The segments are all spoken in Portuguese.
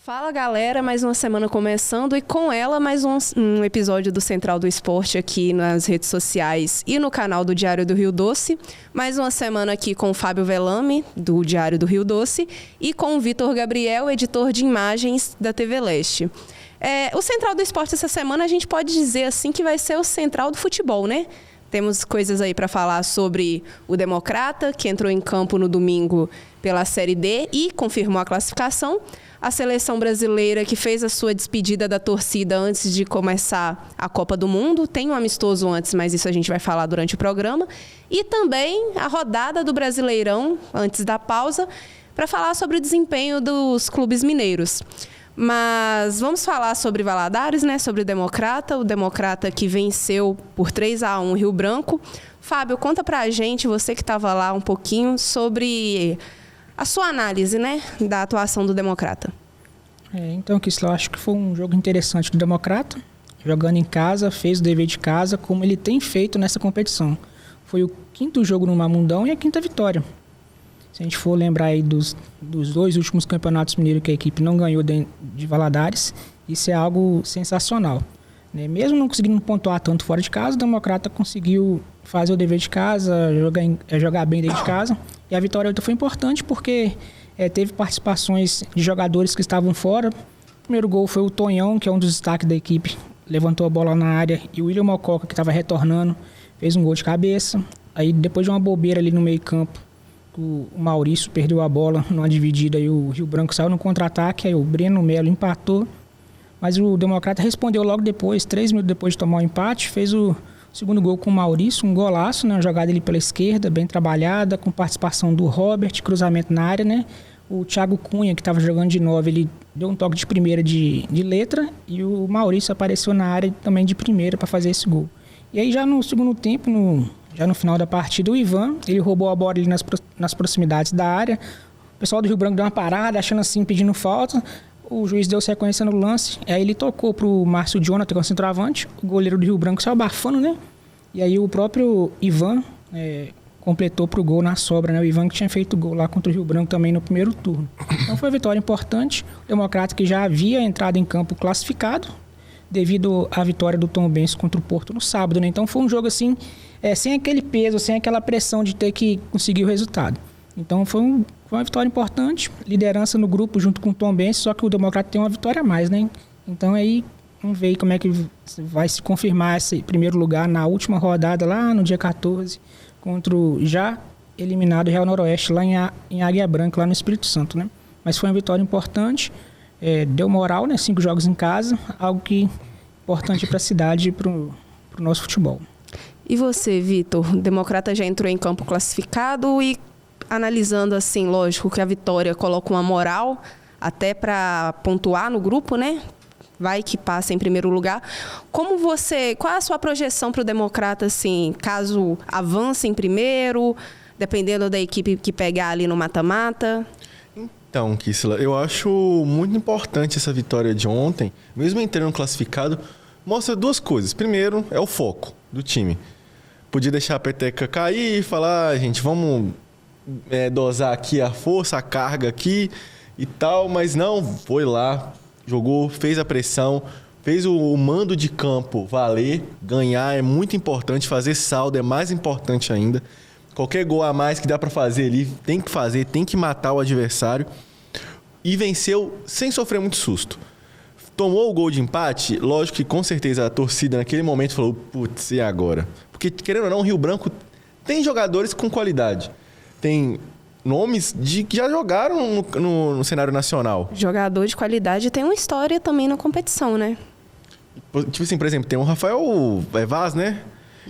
Fala galera, mais uma semana começando e com ela mais um episódio do Central do Esporte aqui nas redes sociais e no canal do Diário do Rio Doce. Mais uma semana aqui com o Fábio Velame, do Diário do Rio Doce, e com o Vitor Gabriel, editor de imagens da TV Leste. O Central do Esporte essa semana a gente pode dizer assim que vai ser o Central do Futebol, né? Temos coisas aí para falar sobre o Democrata, que entrou em campo no domingo pela Série D e confirmou a classificação. A seleção brasileira que fez a sua despedida da torcida antes de começar a Copa do Mundo. Tem um amistoso antes, mas isso a gente vai falar durante o programa. E também a rodada do Brasileirão, antes da pausa, para falar sobre o desempenho dos clubes mineiros. Mas vamos falar sobre Valadares, né? Sobre o Democrata que venceu por 3-1 o Rio Branco. Fábio, conta pra gente, você que estava lá um pouquinho, sobre a sua análise, né, da atuação do Democrata. Então, Kisla, eu acho que foi um jogo interessante do Democrata, jogando em casa, fez o dever de casa, como ele tem feito nessa competição. Foi o 5º jogo no Mamundão e a 5ª vitória. Se a gente for lembrar aí dos 2 últimos campeonatos mineiros que a equipe não ganhou de Valadares, isso é algo sensacional. Mesmo não conseguindo pontuar tanto fora de casa, o Democrata conseguiu fazer o dever de casa, jogar bem dentro de casa. E a vitória foi importante porque teve participações de jogadores que estavam fora. O primeiro gol foi o Tonhão, que é um dos destaques da equipe, levantou a bola na área, e o William Mococa, que estava retornando, fez um gol de cabeça. Aí depois de uma bobeira ali no meio campo, o Maurício perdeu a bola numa dividida e o Rio Branco saiu no contra-ataque, aí o Breno Melo empatou. Mas o Democrata respondeu logo depois, 3 minutos depois de tomar o empate, fez o segundo gol com o Maurício, um golaço, né? Uma jogada ali pela esquerda, bem trabalhada, com participação do Robert, cruzamento na área, né? O Thiago Cunha, que estava jogando de 9, ele deu um toque de primeira de letra, e o Maurício apareceu na área também de primeira para fazer esse gol. E aí já no segundo tempo, já no final da partida, o Ivan, ele roubou a bola ali nas proximidades da área. O pessoal do Rio Branco deu uma parada, achando assim, pedindo falta. O juiz deu sequência no lance, aí ele tocou pro Márcio Jonathan, que é o centroavante, o goleiro do Rio Branco saiu abafando, né? E aí o próprio Ivan completou pro gol na sobra, né? O Ivan que tinha feito gol lá contra o Rio Branco também no primeiro turno. Então foi uma vitória importante. O Democrata que já havia entrado em campo classificado, devido à vitória do Tombense contra o Porto no sábado, né? Então foi um jogo assim, sem aquele peso, sem aquela pressão de ter que conseguir o resultado. Então foi uma vitória importante, liderança no grupo junto com o Tombense, só que o Democrata tem uma vitória a mais, né? Então aí vamos ver como é que vai se confirmar esse primeiro lugar na última rodada lá no dia 14, contra o já eliminado Real Noroeste lá em Águia Branca, lá no Espírito Santo, né? Mas foi uma vitória importante, deu moral, né? 5 jogos em casa, algo que importante para a cidade e para o nosso futebol. E você, Vitor? O Democrata já entrou em campo classificado e analisando assim, lógico que a vitória coloca uma moral até para pontuar no grupo, né? Vai que passa em primeiro lugar. Qual é a sua projeção para o Democrata, assim, caso avance em primeiro, dependendo da equipe que pegar ali no mata-mata? Então, Kisla, eu acho muito importante essa vitória de ontem, mesmo entrando classificado, mostra 2 coisas. Primeiro, é o foco do time. Podia deixar a peteca cair e falar, gente, vamos dosar aqui a força, a carga aqui e tal, mas não, foi lá, jogou, fez a pressão, fez o mando de campo valer, ganhar é muito importante, fazer saldo é mais importante ainda. Qualquer gol a mais que dá para fazer ali, tem que fazer, tem que matar o adversário. E venceu sem sofrer muito susto. Tomou o gol de empate, lógico que com certeza a torcida naquele momento falou, putz, e agora? Porque querendo ou não, o Rio Branco tem jogadores com qualidade. Tem nomes que já jogaram no cenário nacional. Jogador de qualidade tem uma história também na competição, né? Tipo assim, por exemplo, tem o Rafael Vaz, né?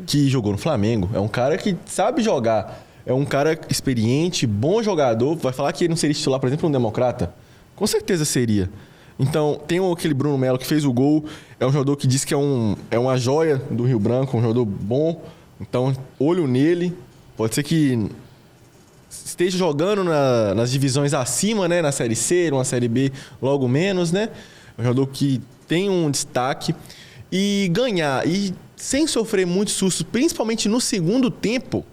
Que jogou no Flamengo. É um cara que sabe jogar. É um cara experiente, bom jogador. Vai falar que ele não seria titular, por exemplo, no Democrata? Com certeza seria. Então, tem aquele Bruno Melo que fez o gol. É um jogador que diz que é uma joia do Rio Branco, um jogador bom. Então, olho nele. Pode ser que esteja jogando nas divisões acima, né? Na Série C, numa Série B, logo menos, né? É um jogador que tem um destaque. E ganhar, e sem sofrer muito susto, principalmente no segundo tempo,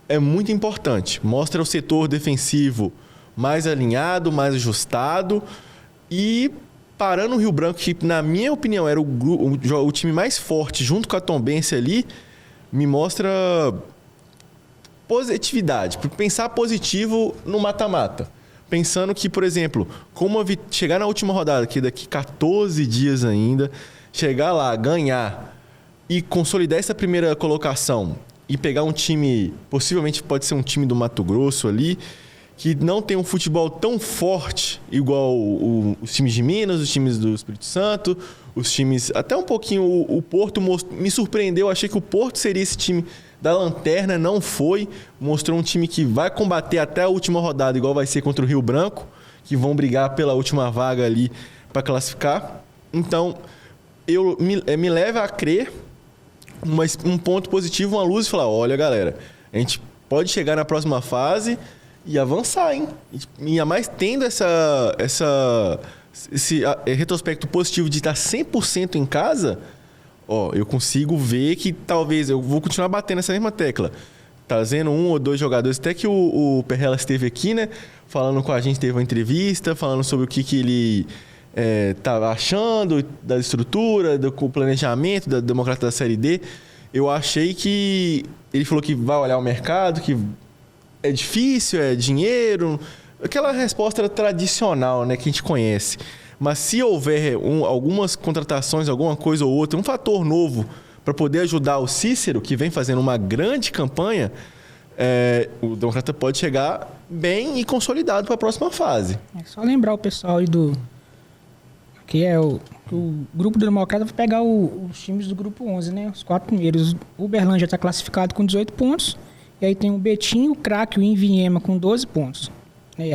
é muito importante. Mostra o setor defensivo mais alinhado, mais ajustado. E parando o Rio Branco, que na minha opinião era o time mais forte, junto com a Tombense ali, me mostra positividade. Pensar positivo no mata-mata. Pensando que, por exemplo, chegar na última rodada, que daqui 14 dias ainda, chegar lá, ganhar e consolidar essa primeira colocação e pegar um time, possivelmente pode ser um time do Mato Grosso ali, que não tem um futebol tão forte igual os times de Minas, os times do Espírito Santo, os times... Até um pouquinho o Porto me surpreendeu, achei que o Porto seria esse time da lanterna, não foi. Mostrou um time que vai combater até a última rodada, igual vai ser contra o Rio Branco, que vão brigar pela última vaga ali para classificar. Então, me leva a crer um ponto positivo, uma luz e falar, olha galera, a gente pode chegar na próxima fase e avançar, hein? E ainda mais tendo esse retrospecto positivo de estar 100% em casa, eu consigo ver que talvez eu vou continuar batendo essa mesma tecla. Trazendo 1 ou 2 jogadores, até que o Perrella esteve aqui, né? Falando com a gente, teve uma entrevista, falando sobre o que ele estava achando da estrutura, do planejamento da Democrata da Série D. Eu achei que ele falou que vai olhar o mercado, que é difícil, é dinheiro, aquela resposta tradicional, né, que a gente conhece. Mas se houver algumas contratações, alguma coisa ou outra, um fator novo para poder ajudar o Cícero, que vem fazendo uma grande campanha, o Democrata pode chegar bem e consolidado para a próxima fase. É só lembrar o pessoal aí que o grupo do Democrata vai pegar os times do grupo 11, né? Os 4 primeiros. O Uberlândia está classificado com 18 pontos. E aí tem o Betinho, o Craque, o Inviema com 12 pontos.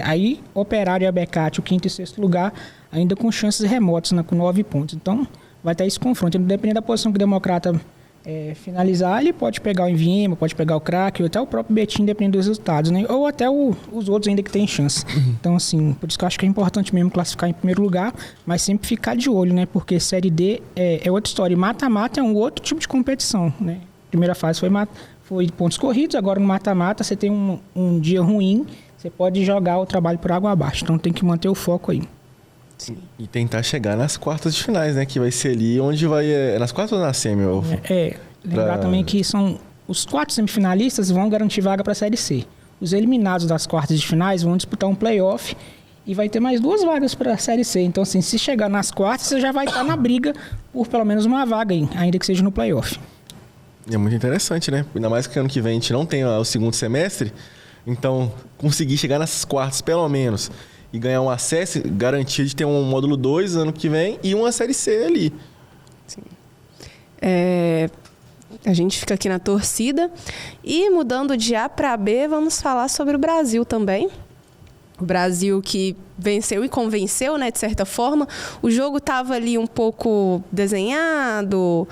Aí, Operário e Abecate, o 5º e 6º lugar, ainda com chances remotas, né, com 9 pontos. Então, vai ter esse confronto. Dependendo da posição que o Democrata finalizar, ele pode pegar o Inviema, pode pegar o Craque, ou até o próprio Betinho, dependendo dos resultados, né? Ou até os outros ainda que tem chance. Então, assim, por isso que eu acho que é importante mesmo classificar em primeiro lugar, mas sempre ficar de olho, né? Porque Série D é outra história. E mata-mata é um outro tipo de competição, né? Primeira fase foi pontos corridos, agora no mata-mata você tem um dia ruim, você pode jogar o trabalho por água abaixo. Então tem que manter o foco aí. Sim. E tentar chegar nas quartas de finais, né? Que vai ser ali onde vai... nas quartas ou na semi? Lembrar também que são os 4 semifinalistas vão garantir vaga para a Série C. Os eliminados das quartas de finais vão disputar um play-off e vai ter mais 2 vagas para a Série C. Então, assim, se chegar nas quartas, você já vai estar na briga por pelo menos uma vaga aí, ainda que seja no play-off. É muito interessante, né? Ainda mais que ano que vem a gente não tem o segundo semestre. Então, conseguir chegar nessas quartas, pelo menos, e ganhar um acesso, garantia de ter um módulo 2 ano que vem e uma Série C ali. Sim. A gente fica aqui na torcida. E mudando de A para B, vamos falar sobre o Brasil também. O Brasil que venceu e convenceu, né, de certa forma. O jogo estava ali um pouco desenhado.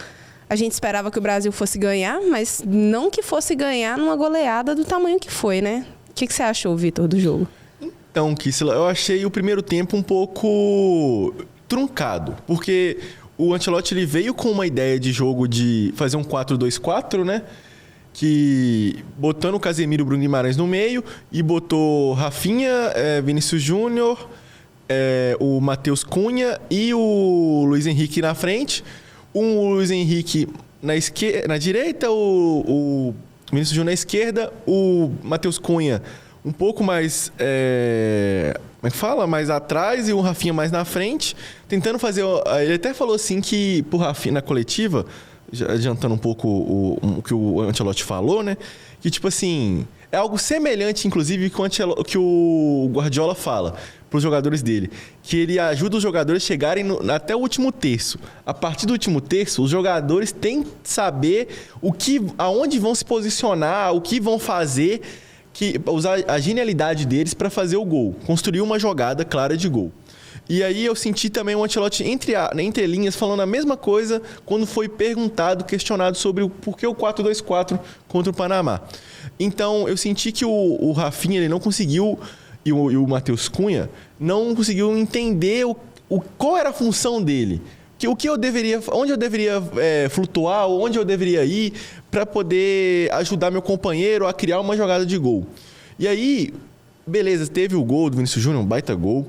A gente esperava que o Brasil fosse ganhar, mas não que fosse ganhar numa goleada do tamanho que foi, né? O que você achou, Vitor, do jogo? Então, Kissela, eu achei o primeiro tempo um pouco truncado, porque o Ancelotti ele veio com uma ideia de jogo de fazer um 4-2-4, né? Que botando o Casemiro e o Bruno Guimarães no meio e botou Rafinha, Vinícius Júnior, o Matheus Cunha e o Luiz Henrique na frente. O Luiz Henrique na direita, o Vinícius Júnior na esquerda, o Matheus Cunha um pouco mais... como é que fala? Mais atrás e o Rafinha mais na frente, tentando fazer... Ele até falou assim que, por Rafinha, na coletiva, adiantando um pouco o que o Ancelotti falou, né? Que, tipo assim, é algo semelhante, inclusive, que o Guardiola fala para os jogadores dele. Que ele ajuda os jogadores a chegarem até o último terço. A partir do último terço, os jogadores têm que saber aonde vão se posicionar, o que vão fazer... usar a genialidade deles para fazer o gol, construir uma jogada clara de gol. E aí eu senti também o Ancelotti entre linhas falando a mesma coisa quando foi questionado sobre o porquê o 4-2-4 contra o Panamá. Então eu senti que o Rafinha ele não conseguiu, e o Matheus Cunha não conseguiu entender qual era a função dele. Onde eu deveria flutuar, onde eu deveria ir para poder ajudar meu companheiro a criar uma jogada de gol. E aí, beleza, teve o gol do Vinícius Júnior, um baita gol.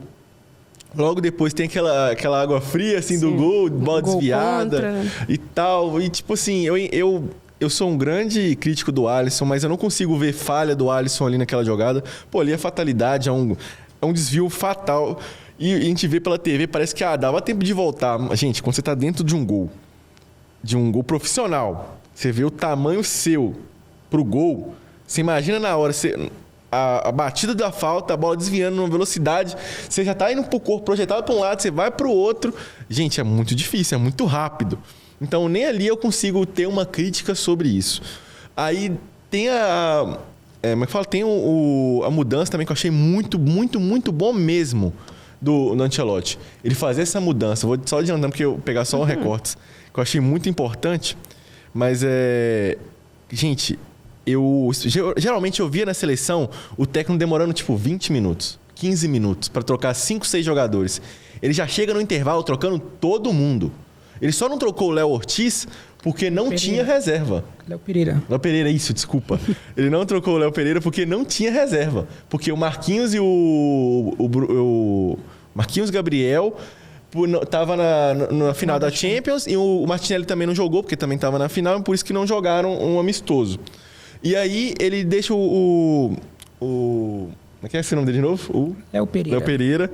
Logo depois tem aquela água fria, assim, do gol, bola gol desviada contra. E tal. E, tipo assim, eu sou um grande crítico do Alisson, mas eu não consigo ver falha do Alisson ali naquela jogada. Pô, ali é fatalidade, é um desvio fatal. E a gente vê pela TV, parece que dava tempo de voltar. Gente, quando você tá dentro de um gol profissional, você vê o tamanho seu pro gol, você imagina na hora, a batida da falta, a bola desviando numa velocidade, você já tá indo pro corpo projetado para um lado, você vai pro outro. Gente, é muito difícil, é muito rápido. Então, nem ali eu consigo ter uma crítica sobre isso. Aí tem tem a mudança também que eu achei muito, muito, muito bom mesmo do Ancelotti. Ele fazer essa mudança, vou só adiantando porque eu vou pegar só os recortes, que eu achei muito importante, mas gente, geralmente eu via na seleção o técnico demorando tipo 20 minutos, 15 minutos para trocar 5, 6 jogadores. Ele já chega no intervalo trocando todo mundo. Ele só não trocou o Léo Ortiz porque não tinha reserva. Léo Pereira, isso, desculpa. Ele não trocou o Léo Pereira porque não tinha reserva. Porque o Marquinhos e o Marquinhos Gabriel tava na final da Champions e o Martinelli também não jogou, porque também estava na final, por isso que não jogaram um amistoso. E aí ele deixa como é que é esse nome dele de novo? O Léo Pereira.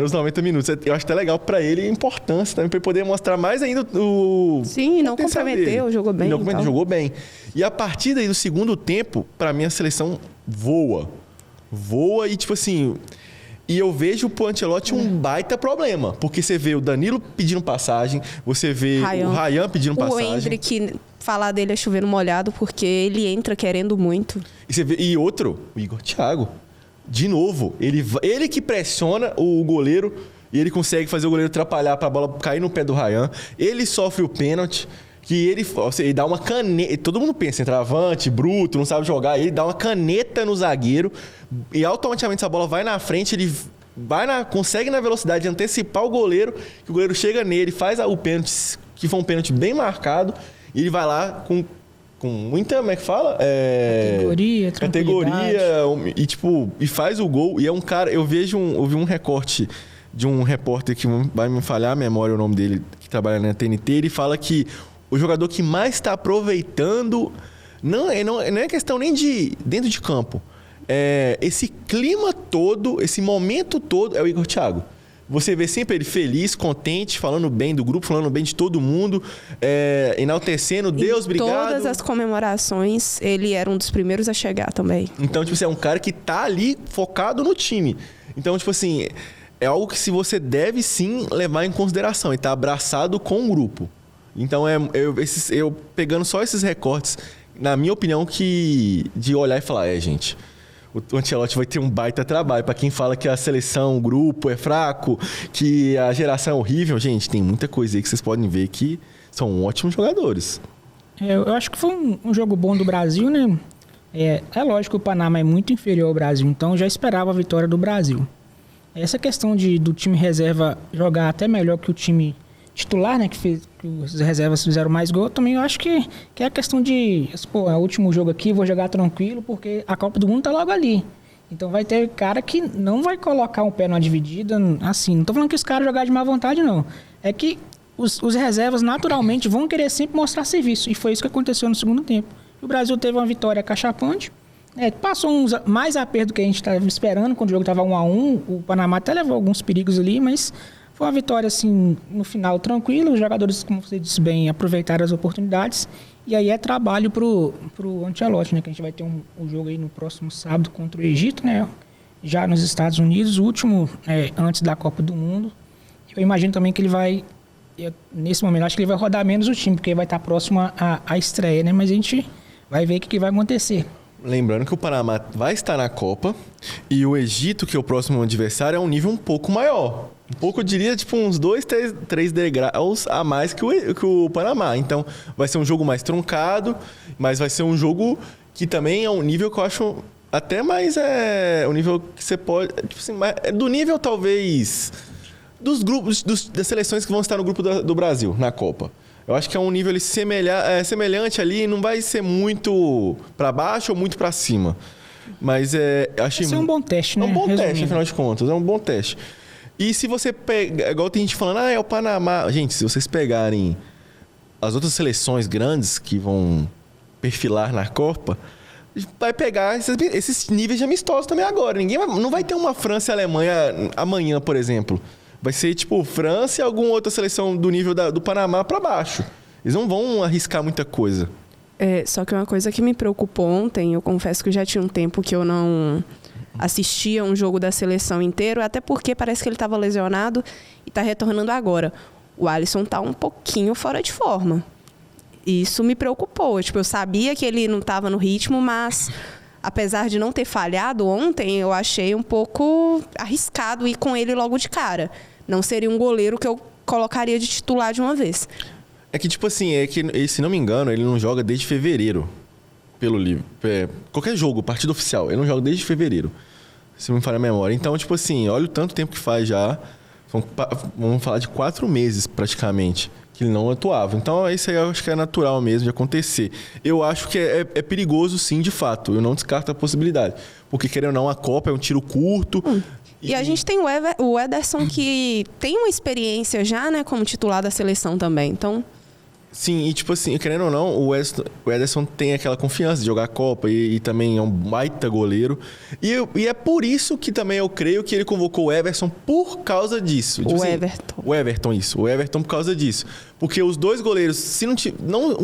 Nos 90 minutos. Eu acho até legal para ele a importância também, para ele poder mostrar mais ainda o... Sim, não comprometeu, jogou bem. Jogou bem. E a partir daí do segundo tempo, para mim a seleção voa. Voa e tipo assim... E eu vejo pro Ancelotti um baita problema. Porque você vê o Danilo pedindo passagem, você vê o Ryan pedindo passagem. O Endrick, falar dele é chover no molhado, porque ele entra querendo muito. E outro, o Igor Thiago. De novo, ele que pressiona o goleiro e ele consegue fazer o goleiro atrapalhar para a bola cair no pé do Ryan. Ele sofre o pênalti, que ele dá uma caneta. Todo mundo pensa, centroavante, bruto, não sabe jogar. Ele dá uma caneta no zagueiro e automaticamente essa bola vai na frente, ele consegue na velocidade antecipar o goleiro, que o goleiro chega nele, faz o pênalti, que foi um pênalti bem marcado, e ele vai lá com muita, como é que fala? Categoria e faz o gol. E é um cara, eu vi um recorte de um repórter que vai me falhar a memória o nome dele, que trabalha na TNT, ele fala que o jogador que mais está aproveitando não é questão nem de dentro de campo, esse clima todo, esse momento todo é o Igor Thiago. Você vê sempre ele feliz, contente, falando bem do grupo, falando bem de todo mundo, enaltecendo, Deus, obrigado. Todas as comemorações, ele era um dos primeiros a chegar também. Então, tipo assim, é um cara que tá ali focado no time. Então, tipo assim, é algo que você deve sim levar em consideração e tá abraçado com o grupo. Então, eu pegando só esses recortes, na minha opinião, de olhar e falar, gente... O Ancelotti vai ter um baita trabalho. Para quem fala que a seleção, o grupo é fraco, que a geração é horrível. Gente, tem muita coisa aí que vocês podem ver que são ótimos jogadores. Eu acho que foi um jogo bom do Brasil, né? É lógico que o Panamá é muito inferior ao Brasil, então eu já esperava a vitória do Brasil. Essa questão do time reserva jogar até melhor que o time titular, né? Que os reservas fizeram mais gol, também eu acho que é a questão de... Pô, é o último jogo aqui, vou jogar tranquilo, porque a Copa do Mundo tá logo ali. Então vai ter cara que não vai colocar um pé numa dividida, assim. Não tô falando que os caras jogar de má vontade, não. É que os reservas naturalmente vão querer sempre mostrar serviço. E foi isso que aconteceu no segundo tempo. O Brasil teve uma vitória cachapante. Passou mais aperto do que a gente estava esperando, quando o jogo estava 1-1. O Panamá até levou alguns perigos ali, mas... Foi uma vitória, assim, no final tranquila. Os jogadores, como você disse bem, aproveitaram as oportunidades. E aí é trabalho pro Ancelotti, né? Que a gente vai ter um jogo aí no próximo sábado contra o Egito, né? Já nos Estados Unidos, o último antes da Copa do Mundo. Eu imagino também que ele vai, nesse momento, acho que ele vai rodar menos o time, porque ele vai estar próximo à estreia, né? Mas a gente vai ver o que vai acontecer. Lembrando que o Panamá vai estar na Copa e o Egito, que é o próximo adversário, é um nível um pouco maior. Um pouco, eu diria, tipo uns 2, 3 degraus a mais que o Panamá. Então, vai ser um jogo mais truncado, mas vai ser um jogo que também é um nível que eu acho até mais... um nível que você pode... Tipo assim, do nível, talvez, dos grupos, das seleções que vão estar no grupo do Brasil, na Copa. Eu acho que é um nível semelhante ali, não vai ser muito para baixo ou muito para cima. Mas achei... Vai ser um bom teste, né? É um bom teste, afinal de contas. É um bom teste. E se você pega, igual tem gente falando, é o Panamá. Gente, se vocês pegarem as outras seleções grandes que vão perfilar na Copa, vai pegar esses níveis de amistosos também agora. Não vai ter uma França e Alemanha amanhã, por exemplo. Vai ser tipo França e alguma outra seleção do nível do Panamá para baixo. Eles não vão arriscar muita coisa. Só que uma coisa que me preocupou ontem, eu confesso que já tinha um tempo que eu não assistia um jogo da seleção inteiro, até porque parece que ele estava lesionado e está retornando agora. O Alisson está um pouquinho fora de forma. Isso me preocupou. Tipo, eu sabia que ele não estava no ritmo, mas apesar de não ter falhado ontem, eu achei um pouco arriscado ir com ele logo de cara. Não seria um goleiro que eu colocaria de titular de uma vez. É que, tipo assim, se não me engano, ele não joga desde fevereiro pelo livro. Qualquer jogo, partida oficial, ele não joga desde fevereiro, se não me falha a memória. Então, tipo assim, olha o tanto tempo que faz já. Vamos falar de 4 meses, praticamente, que ele não atuava. Então, isso aí eu acho que é natural mesmo de acontecer. Eu acho que é perigoso, sim, de fato. Eu não descarto a possibilidade. Porque, querendo ou não, a Copa é um tiro curto. E a gente tem o Ederson, que tem uma experiência já, né, como titular da seleção também. Então... Sim, e tipo assim, querendo ou não, o Ederson tem aquela confiança de jogar a Copa e também é um baita goleiro. E é por isso que também eu creio que ele convocou o Everton por causa disso. Tipo assim, o Everton por causa disso. Porque os dois goleiros, se não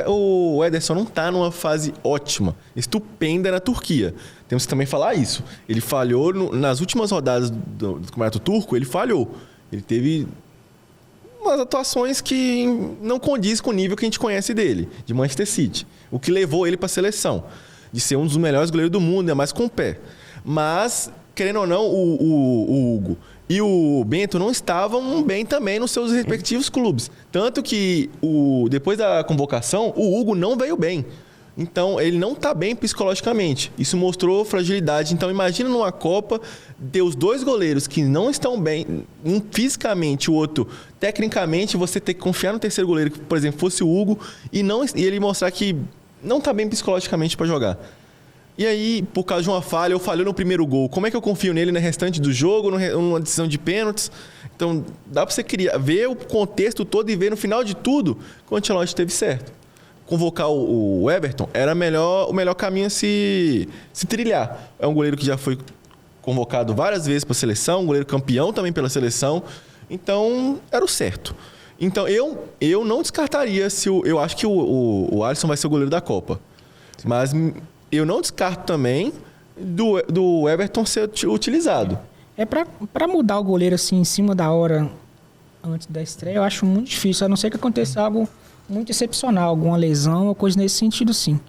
o Ederson não tá numa fase ótima, estupenda na Turquia. Temos que também falar isso. Ele falhou nas últimas rodadas do Campeonato Turco, ele falhou. Ele teve umas atuações que não condiz com o nível que a gente conhece dele, de Manchester City. O que levou ele para a seleção, de ser um dos melhores goleiros do mundo, ainda mais com o pé. Mas, querendo ou não, o Hugo e o Bento não estavam bem também nos seus respectivos clubes. Tanto que, depois da convocação, o Hugo não veio bem. Então, ele não está bem psicologicamente. Isso mostrou fragilidade. Então, imagina numa Copa ter os dois goleiros que não estão bem, um fisicamente, o outro tecnicamente, você ter que confiar no terceiro goleiro, que, por exemplo, fosse o Hugo, e ele mostrar que não está bem psicologicamente para jogar. E aí, por causa de uma falha, ou falhou no primeiro gol, como é que eu confio nele no restante do jogo, numa decisão de pênaltis? Então, dá para você ver o contexto todo e ver no final de tudo que o Ancelotti esteve certo. Convocar o Everton era o melhor caminho a se trilhar. É um goleiro que já foi convocado várias vezes para a seleção, um goleiro campeão também pela seleção. Então, era o certo. Então, eu não descartaria eu acho que o Alisson vai ser o goleiro da Copa. Mas eu não descarto também do Everton ser utilizado. Para mudar o goleiro assim em cima da hora, antes da estreia, eu acho muito difícil, a não ser que aconteça algo muito excepcional, alguma lesão ou coisa nesse sentido, sim.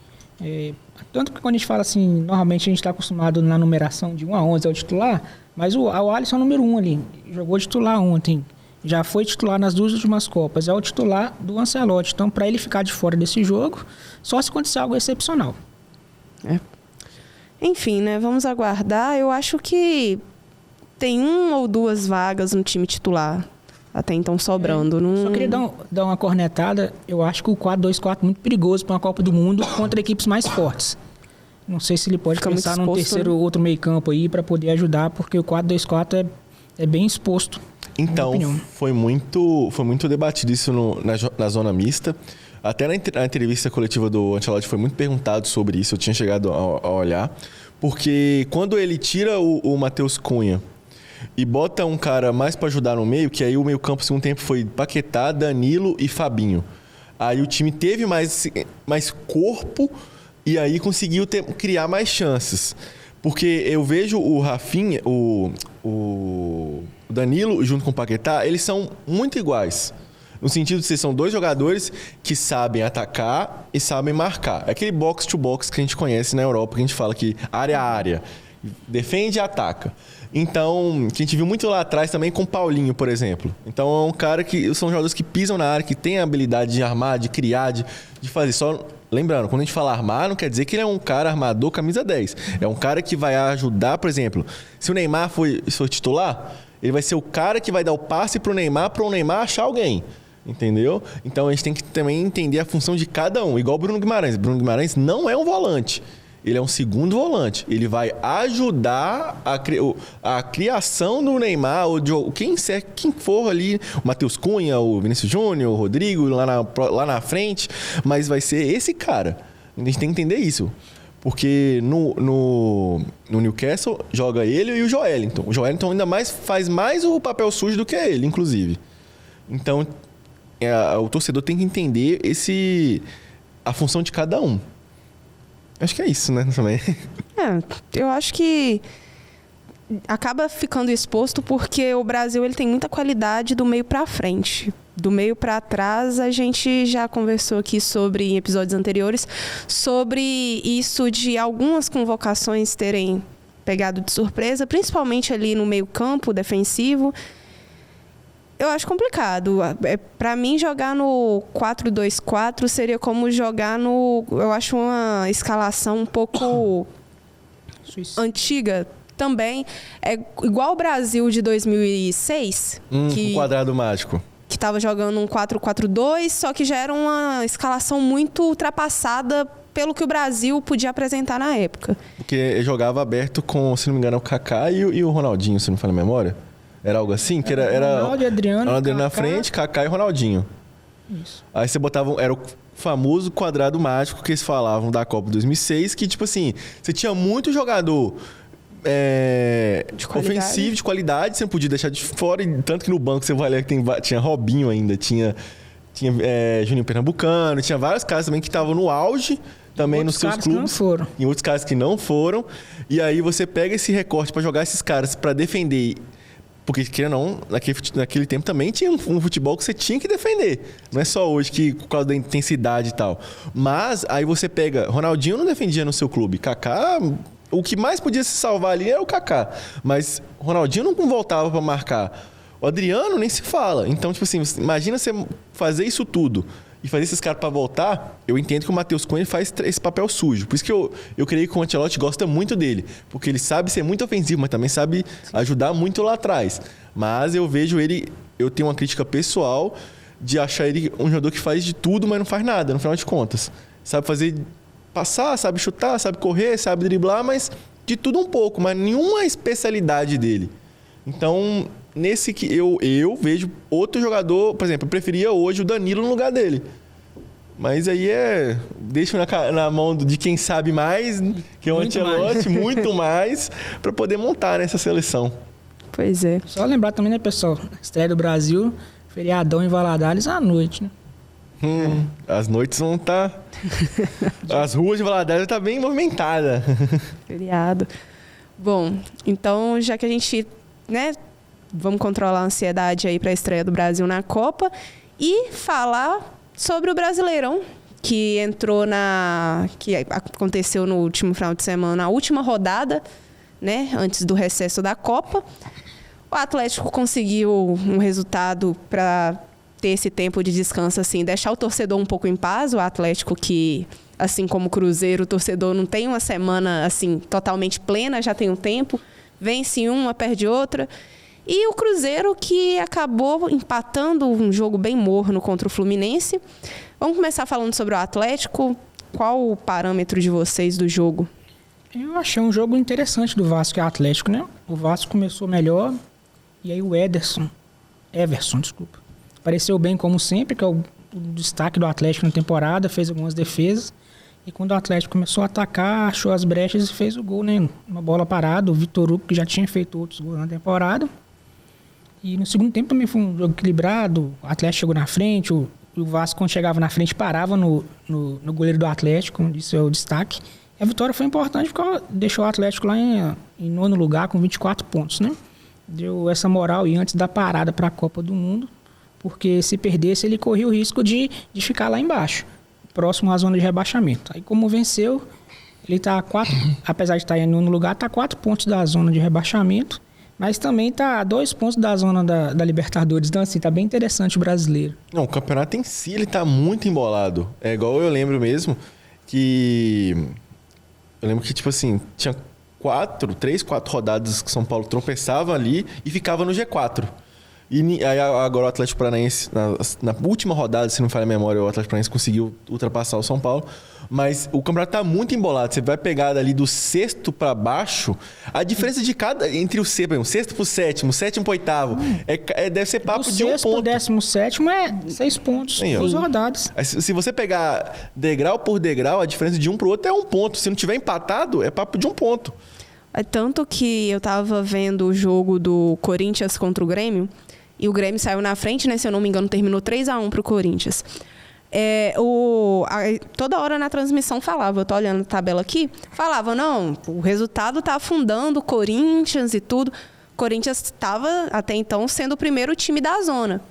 Tanto que quando a gente fala assim, normalmente a gente está acostumado na numeração de 1 a 11 é o titular, mas o Alisson é o número 1 ali, jogou titular ontem, já foi titular nas 2 últimas Copas, é o titular do Ancelotti. Então, para ele ficar de fora desse jogo, só se acontecer algo excepcional. Enfim, né? Vamos aguardar. Eu acho que tem 1 ou 2 vagas no time titular até então sobrando. Só queria dar uma cornetada. Eu acho que o 4-2-4 é muito perigoso para uma Copa do Mundo contra equipes mais fortes. Não sei se ele pode pensar num terceiro outro meio campo aí para poder ajudar, porque o 4-2-4 é bem exposto. Então, foi muito debatido isso na zona mista. Até na entrevista coletiva do Ancelotti foi muito perguntado sobre isso. Eu tinha chegado a olhar. Porque quando ele tira o Matheus Cunha e bota um cara mais para ajudar no meio, que aí o meio campo, segundo tempo, foi Paquetá, Danilo e Fabinho. Aí o time teve mais corpo e aí conseguiu criar mais chances. Porque eu vejo o Rafinha, o Danilo junto com o Paquetá, eles são muito iguais. No sentido de que são 2 jogadores que sabem atacar e sabem marcar. É aquele box-to-box que a gente conhece na Europa, que a gente fala que área a área. Defende e ataca. Então, que a gente viu muito lá atrás também com o Paulinho, por exemplo. Então, é um cara que são jogadores que pisam na área, que tem a habilidade de armar, de criar, de fazer. Só lembrando, quando a gente fala armar, não quer dizer que ele é um cara armador camisa 10. É um cara que vai ajudar, por exemplo, se o Neymar for titular, ele vai ser o cara que vai dar o passe para o Neymar achar alguém. Entendeu? Então, a gente tem que também entender a função de cada um. Igual o Bruno Guimarães. Bruno Guimarães não é um volante. Ele é um segundo volante. Ele vai ajudar a criação do Neymar, ou de quem for ali, o Matheus Cunha, o Vinícius Júnior, o Rodrigo, lá na frente. Mas vai ser esse cara. A gente tem que entender isso. Porque no Newcastle joga ele e o Joelinton. O Joelinton ainda faz mais o papel sujo do que ele, inclusive. Então, o torcedor tem que entender a função de cada um. Acho que é isso, né? Também. Eu acho que acaba ficando exposto porque o Brasil ele tem muita qualidade do meio para frente. Do meio para trás, a gente já conversou aqui em episódios anteriores, sobre isso de algumas convocações terem pegado de surpresa, principalmente ali no meio campo defensivo. Eu acho complicado. Para mim, jogar no 4-2-4 seria como jogar eu acho uma escalação um pouco antiga também. É igual o Brasil de 2006. Um quadrado mágico. Que estava jogando um 4-4-2, só que já era uma escalação muito ultrapassada pelo que o Brasil podia apresentar na época. Porque jogava aberto com, se não me engano, o Kaká e o Ronaldinho, se não me falha a memória. Era algo assim? Que era Ronaldo e Adriano. Adriano na frente, Kaká e Ronaldinho. Isso. Aí você botava... Era o famoso quadrado mágico que eles falavam da Copa 2006, que, tipo assim, você tinha muito jogador... ofensivo, de qualidade, você não podia deixar de fora, tanto que no banco você vai ler que tinha Robinho ainda, tinha Juninho Pernambucano, tinha vários caras também que estavam no auge também nos seus clubes, e outros caras que não foram, e aí você pega esse recorte para jogar esses caras para defender, porque querendo ou não, naquele tempo também tinha um futebol que você tinha que defender, não é só hoje que por causa da intensidade e tal, mas aí você pega, Ronaldinho não defendia no seu clube, Kaká... O que mais podia se salvar ali era o Kaká. Mas o Ronaldinho não voltava para marcar. O Adriano nem se fala. Então, tipo assim, imagina você fazer isso tudo e fazer esses caras para voltar. Eu entendo que o Matheus Cunha faz esse papel sujo. Por isso que eu creio que o Ancelotti gosta muito dele. Porque ele sabe ser muito ofensivo, mas também sabe ajudar muito lá atrás. Mas eu vejo ele... Eu tenho uma crítica pessoal de achar ele um jogador que faz de tudo, mas não faz nada, no final de contas. Sabe fazer... Passar, sabe chutar, sabe correr, sabe driblar, mas de tudo um pouco, mas nenhuma especialidade dele. Então, nesse que eu vejo outro jogador, por exemplo, eu preferia hoje o Danilo no lugar dele. Mas aí deixa na mão de quem sabe mais, que é o Ancelotti, muito mais, para poder montar nessa seleção. Pois é. Só lembrar também, né, pessoal, estreia do Brasil, feriadão em Valadares à noite, né? As noites vão estar... As ruas de Valadares estão bem movimentadas. Feriado. Bom, então, já que a gente, né, vamos controlar a ansiedade aí para a estreia do Brasil na Copa e falar sobre o Brasileirão, que que aconteceu no último final de semana, a última rodada, né, antes do recesso da Copa. O Atlético conseguiu um resultado para ter esse tempo de descanso, assim, deixar o torcedor um pouco em paz. O Atlético que, assim como o Cruzeiro, o torcedor não tem uma semana, assim, totalmente plena, já tem um tempo. Vence uma, perde outra. E o Cruzeiro que acabou empatando um jogo bem morno contra o Fluminense. Vamos começar falando sobre o Atlético. Qual o parâmetro de vocês do jogo? Eu achei um jogo interessante do Vasco e Atlético, né? O Vasco começou melhor e aí o Everson, apareceu bem como sempre, que é o destaque do Atlético na temporada, fez algumas defesas. E quando o Atlético começou a atacar, achou as brechas e fez o gol, né? Uma bola parada, o Vitor Hugo, que já tinha feito outros gols na temporada. E no segundo tempo também foi um jogo equilibrado, o Atlético chegou na frente, o Vasco quando chegava na frente parava no goleiro do Atlético, como disse, é o destaque. E a vitória foi importante porque deixou o Atlético lá em nono lugar com 24 pontos, né? Deu essa moral e antes da parada para a Copa do Mundo. Porque se perdesse, ele corria o risco de ficar lá embaixo, próximo à zona de rebaixamento. Aí, como venceu, ele está apesar de estar em nono lugar, está a 4 pontos da zona de rebaixamento, mas também está a 2 pontos da zona da Libertadores. Então, assim, está bem interessante o brasileiro. Não, o campeonato em si, ele está muito embolado. É igual eu lembro mesmo que... Eu lembro que, tipo assim, tinha 3, 4 rodadas que São Paulo tropeçava ali e ficava no G4. E aí agora o Atlético Paranaense, na última rodada, se não falha a memória, o Atlético Paranaense conseguiu ultrapassar o São Paulo. Mas o campeonato tá muito embolado. Você vai pegar dali do sexto para baixo, a diferença de entre o sexto pro sétimo, sétimo pro oitavo, deve ser papo de um ponto. Do sexto pro 17º é 6 pontos, 12 rodadas. Se você pegar degrau por degrau, a diferença de um pro outro é 1 ponto. Se não tiver empatado, é papo de 1 ponto. É tanto que eu tava vendo o jogo do Corinthians contra o Grêmio, e o Grêmio saiu na frente, né? Se eu não me engano, terminou 3-1 pro Corinthians. Toda hora na transmissão falava, eu tô olhando a tabela aqui, falava, não, o resultado tá afundando o Corinthians e tudo. O Corinthians estava, até então, sendo o primeiro time da zona.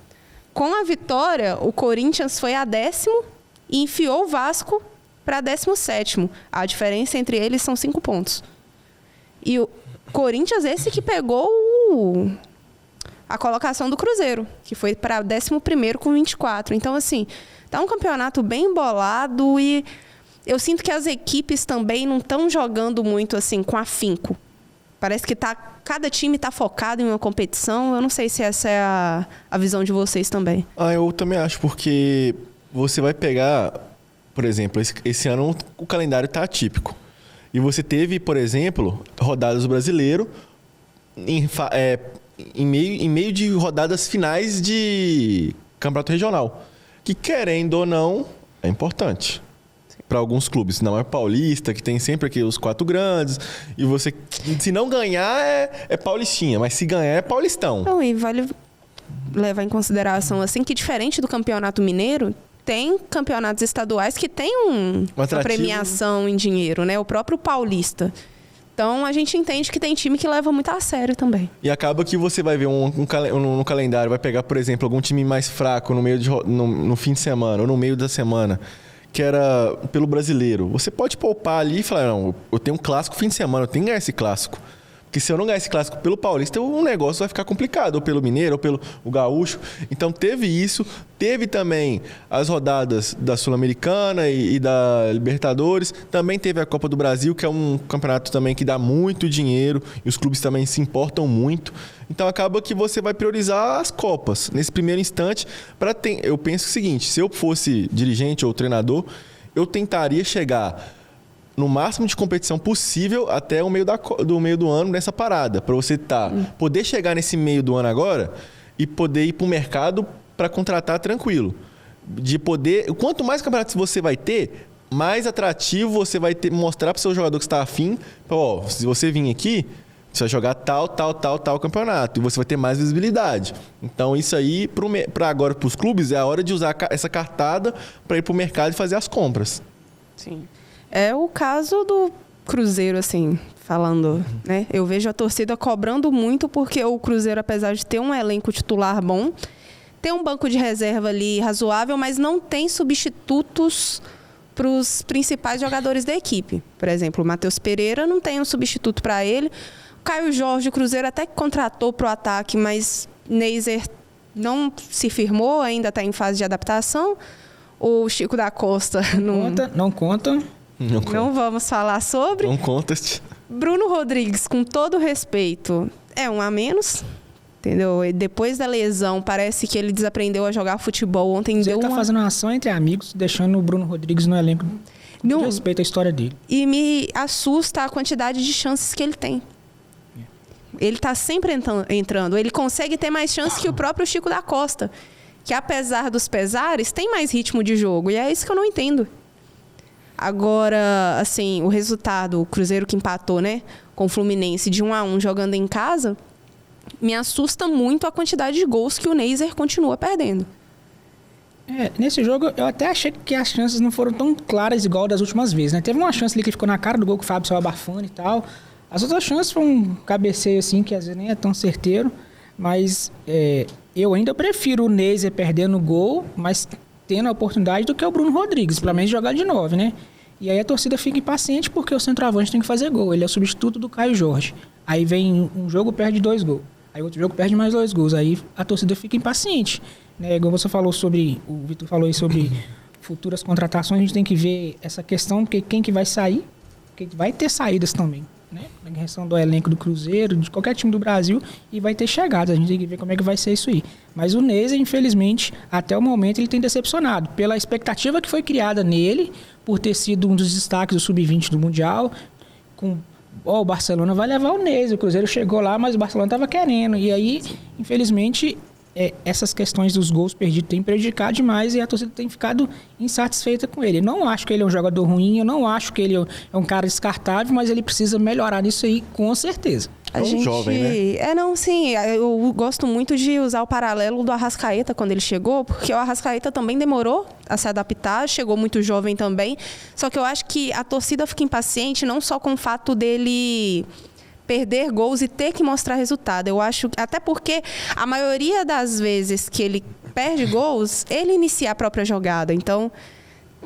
Com a vitória, o Corinthians foi a 10º e enfiou o Vasco para 17º. A diferença entre eles são 5 pontos. E o Corinthians, esse que pegou a colocação do Cruzeiro, que foi para 11º com 24. Então, assim, tá um campeonato bem embolado e eu sinto que as equipes também não estão jogando muito assim com afinco. Parece que cada time está focado em uma competição. Eu não sei se essa é a visão de vocês também. Eu também acho, porque você vai pegar, por exemplo, esse ano o calendário está atípico. E você teve, por exemplo, rodadas do Brasileiro em meio de rodadas finais de campeonato regional. Que, querendo ou não, é importante para alguns clubes. Não é paulista, que tem sempre aqui os 4 grandes. E você, se não ganhar, é paulistinha. Mas se ganhar, é paulistão. Então, e vale levar em consideração assim, que diferente do Campeonato Mineiro, tem campeonatos estaduais que tem uma premiação em dinheiro, né? O próprio Paulista. Então, a gente entende que tem time que leva muito a sério também. E acaba que você vai ver no calendário, vai pegar, por exemplo, algum time mais fraco no fim de semana ou no meio da semana, que era pelo Brasileiro. Você pode poupar ali e falar, não, eu tenho um clássico fim de semana, eu tenho que ganhar esse clássico. Porque se eu não ganhar esse clássico pelo Paulista, o negócio vai ficar complicado. Ou pelo Mineiro, ou pelo Gaúcho. Então teve isso. Teve também as rodadas da Sul-Americana e da Libertadores. Também teve a Copa do Brasil, que é um campeonato também que dá muito dinheiro. E os clubes também se importam muito. Então acaba que você vai priorizar as Copas. Nesse primeiro instante, eu penso o seguinte. Se eu fosse dirigente ou treinador, eu tentaria chegar no máximo de competição possível até o meio do ano nessa parada. Para você poder chegar nesse meio do ano agora e poder ir para o mercado para contratar tranquilo. Quanto mais campeonatos você vai ter, mais atrativo você vai mostrar para o seu jogador que está afim. Se você vir aqui, você vai jogar tal campeonato. E você vai ter mais visibilidade. Então isso aí, para agora para os clubes, é a hora de usar essa cartada para ir para o mercado e fazer as compras. Sim. É o caso do Cruzeiro, assim, falando, né? Eu vejo a torcida cobrando muito porque o Cruzeiro, apesar de ter um elenco titular bom, tem um banco de reserva ali razoável, mas não tem substitutos para os principais jogadores da equipe. Por exemplo, o Matheus Pereira não tem um substituto para ele. O Caio Jorge, o Cruzeiro até que contratou para o ataque, mas Neiser não se firmou, ainda está em fase de adaptação. O Chico da Costa Não conta. Não vamos falar sobre. Não contest. Bruno Rodrigues, com todo respeito, é um a menos. Entendeu? E depois da lesão, parece que ele desaprendeu a jogar futebol. Ontem Ele tá fazendo uma ação entre amigos, deixando o Bruno Rodrigues no elenco. Com respeito à história dele. E me assusta a quantidade de chances que ele tem. Ele tá sempre entrando. Ele consegue ter mais chances que o próprio Chico da Costa, que apesar dos pesares, tem mais ritmo de jogo. E é isso que eu não entendo. Agora, assim, o resultado, o Cruzeiro que empatou, né, com o Fluminense de 1-1 jogando em casa, me assusta muito a quantidade de gols que o Neiser continua perdendo. Nesse jogo, eu até achei que as chances não foram tão claras igual das últimas vezes, né? Teve uma chance ali que ficou na cara do gol que o Fábio saiu abafando e tal. As outras chances foram um cabeceio assim, que às vezes nem é tão certeiro, mas eu ainda prefiro o Neiser perdendo o gol, mas tendo a oportunidade, do que o Bruno Rodrigues, pelo menos jogar de 9, né? E aí a torcida fica impaciente porque o centroavante tem que fazer gol. Ele é o substituto do Caio Jorge. Aí vem um jogo, perde 2 gols. Aí outro jogo perde mais 2 gols. Aí a torcida fica impaciente, né? Igual você falou o Vitor falou aí sobre futuras contratações, a gente tem que ver essa questão, porque quem que vai sair, porque vai ter saídas também. né, na questão do elenco do Cruzeiro, de qualquer time do Brasil, e vai ter chegado. A gente tem que ver como é que vai ser isso aí. Mas o Neza, infelizmente, até o momento, ele tem decepcionado. Pela expectativa que foi criada nele, por ter sido um dos destaques do Sub-20 do Mundial, o Barcelona vai levar o Neza. O Cruzeiro chegou lá, mas o Barcelona estava querendo. E aí, infelizmente, essas questões dos gols perdidos têm prejudicado demais e a torcida tem ficado insatisfeita com ele. Eu não acho que ele é um jogador ruim, eu não acho que ele é um cara descartável, mas ele precisa melhorar nisso aí, com certeza. A gente... jovem, né? Não, sim. Eu gosto muito de usar o paralelo do Arrascaeta quando ele chegou, porque o Arrascaeta também demorou a se adaptar, chegou muito jovem também. Só que eu acho que a torcida fica impaciente não só com o fato dele perder gols e ter que mostrar resultado. Eu acho, até porque a maioria das vezes que ele perde gols, ele inicia a própria jogada. Então,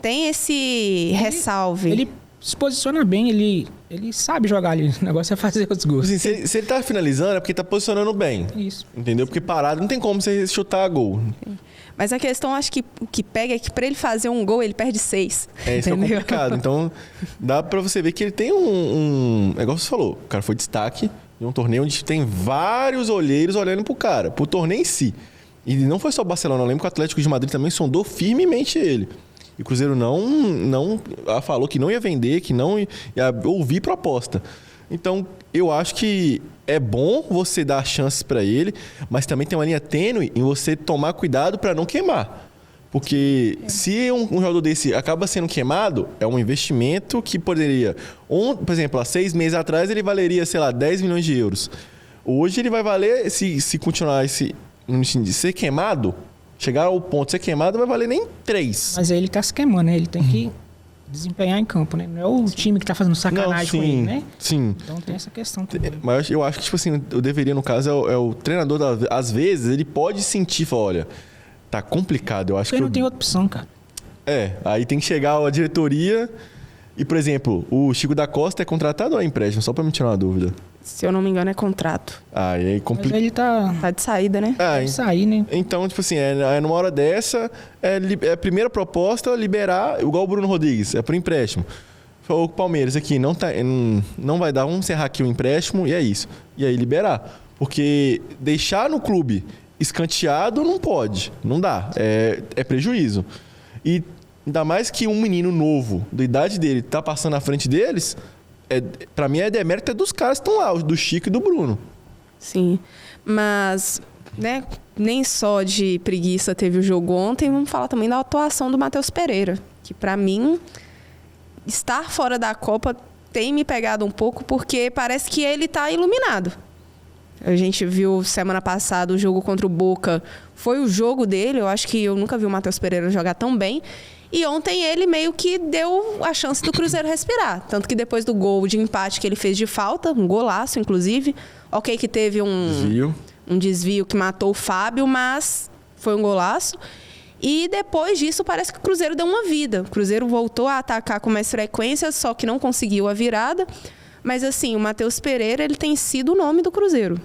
tem esse ressalve. Ele se posiciona bem, ele sabe jogar ali. O negócio é fazer os gols. Assim, se ele tá finalizando, é porque tá posicionando bem. Isso. Entendeu? Porque parado não tem como você chutar gol. Mas a questão, acho que o que pega é que para ele fazer um gol, ele perde 6. Isso é complicado. Então, dá para você ver que ele tem um... É igual você falou, o cara foi destaque em um torneio onde tem vários olheiros olhando pro cara, pro torneio em si. E não foi só o Barcelona, eu lembro que o Atlético de Madrid também sondou firmemente ele. E o Cruzeiro não falou que não ia vender, que não ia ouvir proposta. Então, eu acho que é bom você dar chances para ele, mas também tem uma linha tênue em você tomar cuidado para não queimar. Porque se um jogador desse acaba sendo queimado, é um investimento que poderia... por exemplo, há 6 meses atrás ele valeria, sei lá, 10 milhões de euros. Hoje ele vai valer, se continuar de ser queimado, chegar ao ponto de ser queimado, vai valer nem 3. Mas aí ele tá se queimando, né? Ele tem que desempenhar em campo, né? Não é o time que tá fazendo sacanagem com ele, né? Sim. Então tem essa questão também. Mas eu acho que, tipo assim, eu deveria, no caso, é o treinador, às vezes, ele pode sentir, falar, olha, tá complicado, eu acho que... Porque não tem outra opção, cara. Aí tem que chegar a diretoria e, por exemplo, o Chico da Costa é contratado ou é empréstimo? Só pra me tirar uma dúvida. Se eu não me engano, é contrato. Aí é complicado. Mas ele tá de saída, né? De sair, né? Então, tipo assim, numa hora dessa, a primeira proposta liberar, igual o Bruno Rodrigues, é por empréstimo. Falou com o Palmeiras aqui, não vai dar, vamos encerrar aqui o empréstimo e é isso. E aí liberar. Porque deixar no clube escanteado não pode, não dá. É prejuízo. E ainda mais que um menino novo, da idade dele, tá passando na frente deles... Pra mim, é demérito dos caras que estão lá, do Chico e do Bruno. Sim, mas né, nem só de preguiça teve o jogo ontem, vamos falar também da atuação do Matheus Pereira, que pra mim, estar fora da Copa tem me pegado um pouco, porque parece que ele tá iluminado. A gente viu semana passada o jogo contra o Boca, foi o jogo dele, eu acho que eu nunca vi o Matheus Pereira jogar tão bem. E ontem ele meio que deu a chance do Cruzeiro respirar. Tanto que depois do gol de empate que ele fez de falta, um golaço, inclusive. Ok que teve um desvio que matou o Fábio, mas foi um golaço. E depois disso parece que o Cruzeiro deu uma vida. O Cruzeiro voltou a atacar com mais frequência, só que não conseguiu a virada. Mas assim, o Matheus Pereira, ele tem sido o nome do Cruzeiro.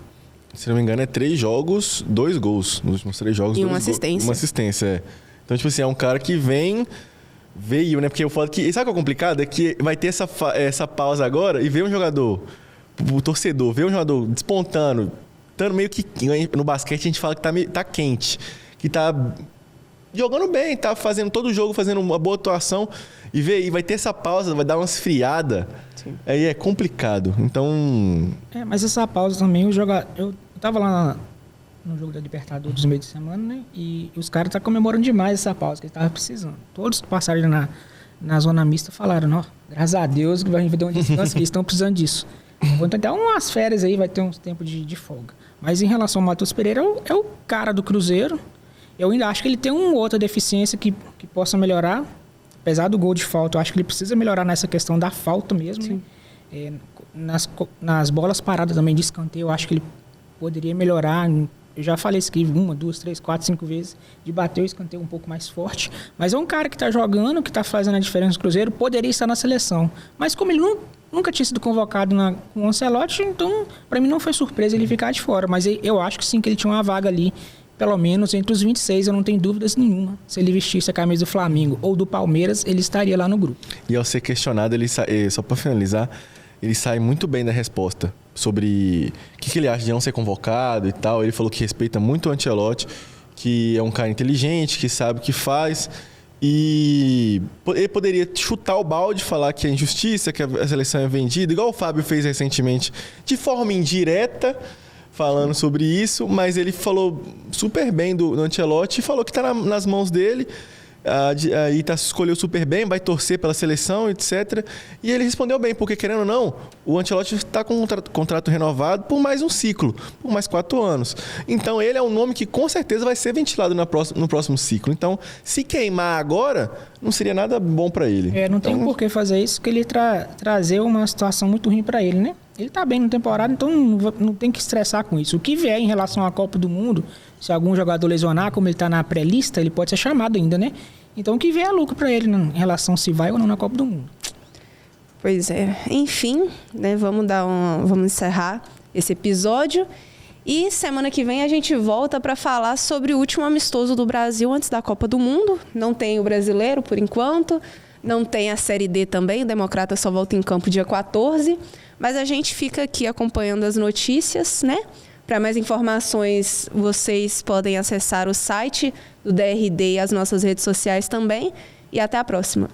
Se não me engano, 3 jogos, 2 gols. Nos últimos 3 jogos, e uma assistência. Uma assistência, Então, tipo assim, é um cara que veio, né? Porque eu falo que... Sabe o que é complicado? É que vai ter essa pausa agora e vê um jogador, o torcedor, vê um jogador despontando, estando meio que... No basquete a gente fala que tá quente, que tá jogando bem, tá fazendo todo o jogo, fazendo uma boa atuação e vai ter essa pausa, vai dar uma esfriada. Sim. Aí é complicado. Então... mas essa pausa também, eu tava lá no jogo da Libertadores no meio de semana, né? E os caras estão comemorando demais essa pausa que eles estavam precisando. Todos que passaram na zona mista falaram, ó, graças a Deus que vai dar um descanso, que eles estão precisando disso. Vão ter umas férias aí, vai ter uns tempos de folga. Mas em relação ao Matheus Pereira, é o cara do Cruzeiro. Eu ainda acho que ele tem uma outra deficiência que possa melhorar. Apesar do gol de falta, eu acho que ele precisa melhorar nessa questão da falta mesmo. Né? Nas bolas paradas também de escanteio, eu acho que ele poderia melhorar. Eu já falei isso aqui 1, 2, 3, 4, 5 vezes, de bater o escanteio um pouco mais forte. Mas é um cara que está jogando, que está fazendo a diferença no Cruzeiro, poderia estar na seleção. Mas como ele nunca tinha sido convocado com o Ancelotti, então para mim não foi surpresa ele ficar de fora. Mas eu acho que sim, que ele tinha uma vaga ali, pelo menos entre os 26, eu não tenho dúvidas nenhuma. Se ele vestisse a camisa do Flamengo ou do Palmeiras, ele estaria lá no grupo. E ao ser questionado, só para finalizar, ele sai muito bem da resposta sobre o que ele acha de não ser convocado e tal. Ele falou que respeita muito o Ancelotti, que é um cara inteligente, que sabe o que faz. E ele poderia chutar o balde, falar que é injustiça, que a seleção é vendida, igual o Fábio fez recentemente, de forma indireta, falando sobre isso, mas ele falou super bem do Ancelotti e falou que está nas mãos dele. Aí escolheu super bem, vai torcer pela seleção, etc. E ele respondeu bem, porque querendo ou não, o Ancelotti está com um contrato renovado por mais um ciclo, por mais 4 anos. Então ele é um nome que com certeza vai ser ventilado no próximo ciclo. Então, se queimar agora, não seria nada bom para ele. Não tem por que fazer isso, porque ele trazer uma situação muito ruim para ele, né? Ele tá bem na temporada, então não tem que estressar com isso. O que vier em relação à Copa do Mundo, se algum jogador lesionar, como ele tá na pré-lista, ele pode ser chamado ainda, né? Então o que vier é lucro para ele em relação se vai ou não na Copa do Mundo. Pois é. Enfim, né, vamos encerrar esse episódio. E semana que vem a gente volta para falar sobre o último amistoso do Brasil antes da Copa do Mundo. Não tem o brasileiro, por enquanto. Não tem a Série D também. O Democrata só volta em campo dia 14. Mas a gente fica aqui acompanhando as notícias, né? Para mais informações, vocês podem acessar o site do DRD e as nossas redes sociais também. E até a próxima.